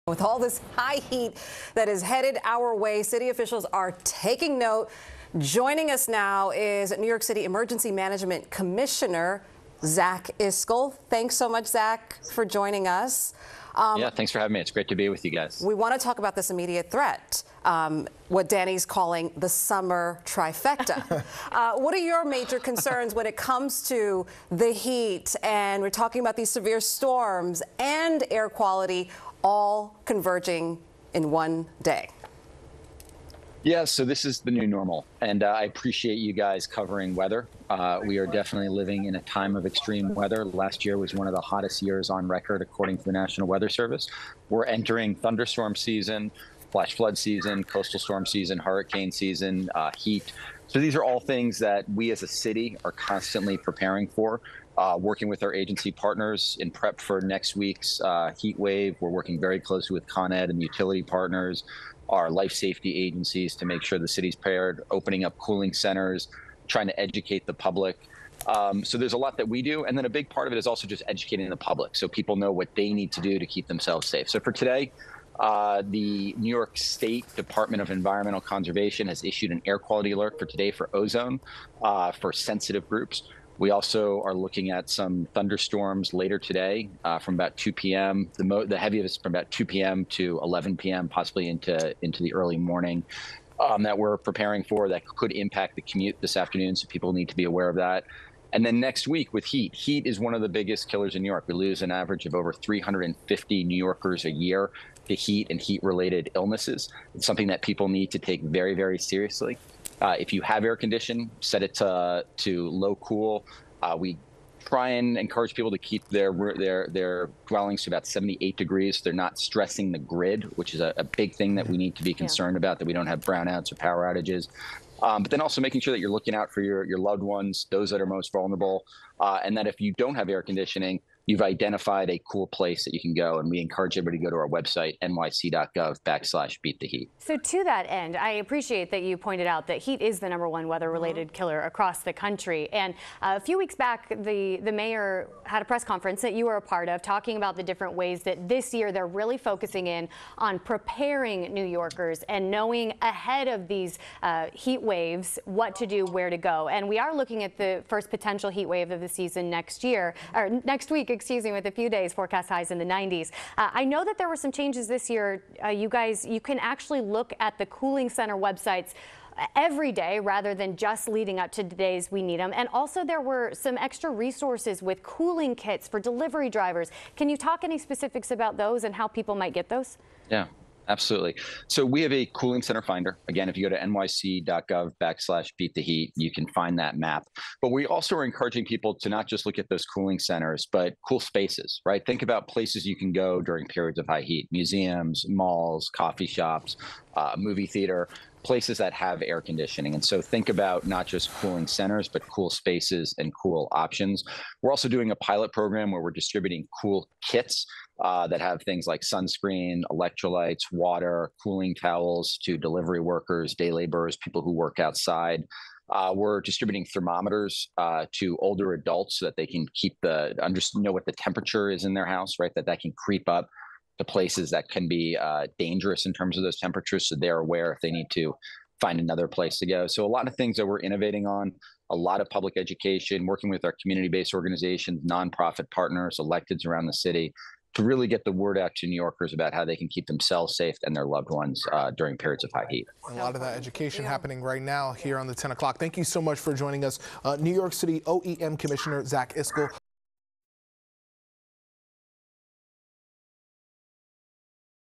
With all this high heat that is headed our way, city officials are taking note. Joining us now is New York City Emergency Management Commissioner Zach Iscol. Thanks so much, Zach, for joining us. Yeah, thanks for having me. It's great to be with you guys. We want to talk about this immediate threat, what Danny's calling the summer trifecta. What are your major concerns when it comes to the heat? And we're talking about these severe storms and air quality all converging in one day. Yeah, so this is the new normal, and I appreciate you guys covering weather. We are definitely living in a time of extreme weather. Last year was one of the hottest years on record, according to the National Weather Service. We're entering thunderstorm season, flash flood season, coastal storm season, hurricane season, heat. So these are all things that we as a city are constantly preparing for. Working with our agency partners in prep for next week's heat wave. We're working very closely with Con Ed and utility partners, our life safety agencies to make sure the city's prepared, opening up cooling centers, trying to educate the public. So there's a lot that we do. And then a big part of it is also just educating the public so people know what they need to do to keep themselves safe. So for today, the New York State Department of Environmental Conservation has issued an air quality alert for today for ozone for sensitive groups. We also are looking at some thunderstorms later today from about 2 p.m. The heaviest from about 2 p.m. to 11 p.m., possibly into the early morning, that we're preparing for that could impact the commute this afternoon. So people need to be aware of that. And then next week with heat. Heat is one of the biggest killers in New York. We lose an average of over 350 New Yorkers a year to heat and heat-related illnesses. It's something that people need to take very, very seriously. If you have air conditioning, set it to low cool. We try and encourage people to keep their dwellings to about 78 degrees. They're not stressing the grid, which is a big thing that we need to be concerned about, that we don't have brownouts or power outages. But then also making sure that you're looking out for your loved ones, those that are most vulnerable, and that if you don't have air conditioning, you've identified a cool place that you can go. And we encourage everybody to go to our website, nyc.gov/beattheheat. So to that end, I appreciate that you pointed out that heat is the #1 weather-related killer across the country. And a few weeks back, the mayor had a press conference that you were a part of, talking about the different ways that this year they're really focusing in on preparing New Yorkers and knowing ahead of these heat waves what to do, where to go. And we are looking at the first potential heat wave of the season next week, excuse me, with a few days, forecast highs in the 90s. I know that there were some changes this year. You can actually look at the cooling center websites every day rather than just leading up to today's We Need 'em. And also there were some extra resources with cooling kits for delivery drivers. Can you talk any specifics about those and how people might get those? Yeah. Absolutely. So we have a cooling center finder. Again, if you go to nyc.gov/beattheheat, you can find that map. But we also are encouraging people to not just look at those cooling centers, but cool spaces, right? Think about places you can go during periods of high heat: museums, malls, coffee shops, movie theater, places that have air conditioning. And so think about not just cooling centers, but cool spaces and cool options. We're also doing a pilot program where we're distributing cool kits that have things like sunscreen, electrolytes, water, cooling towels to delivery workers, day laborers, people who work outside. We're distributing thermometers to older adults so that they can know what the temperature is in their house, right? That can creep up to places that can be dangerous in terms of those temperatures, so they're aware if they need to find another place to go. So a lot of things that we're innovating on, a lot of public education, working with our community-based organizations, nonprofit partners, electeds around the city, to really get the word out to New Yorkers about how they can keep themselves safe and their loved ones during periods of high heat. A lot of that education happening right now here on the 10 o'clock. Thank you so much for joining us. New York City OEM Commissioner Zach Iscol.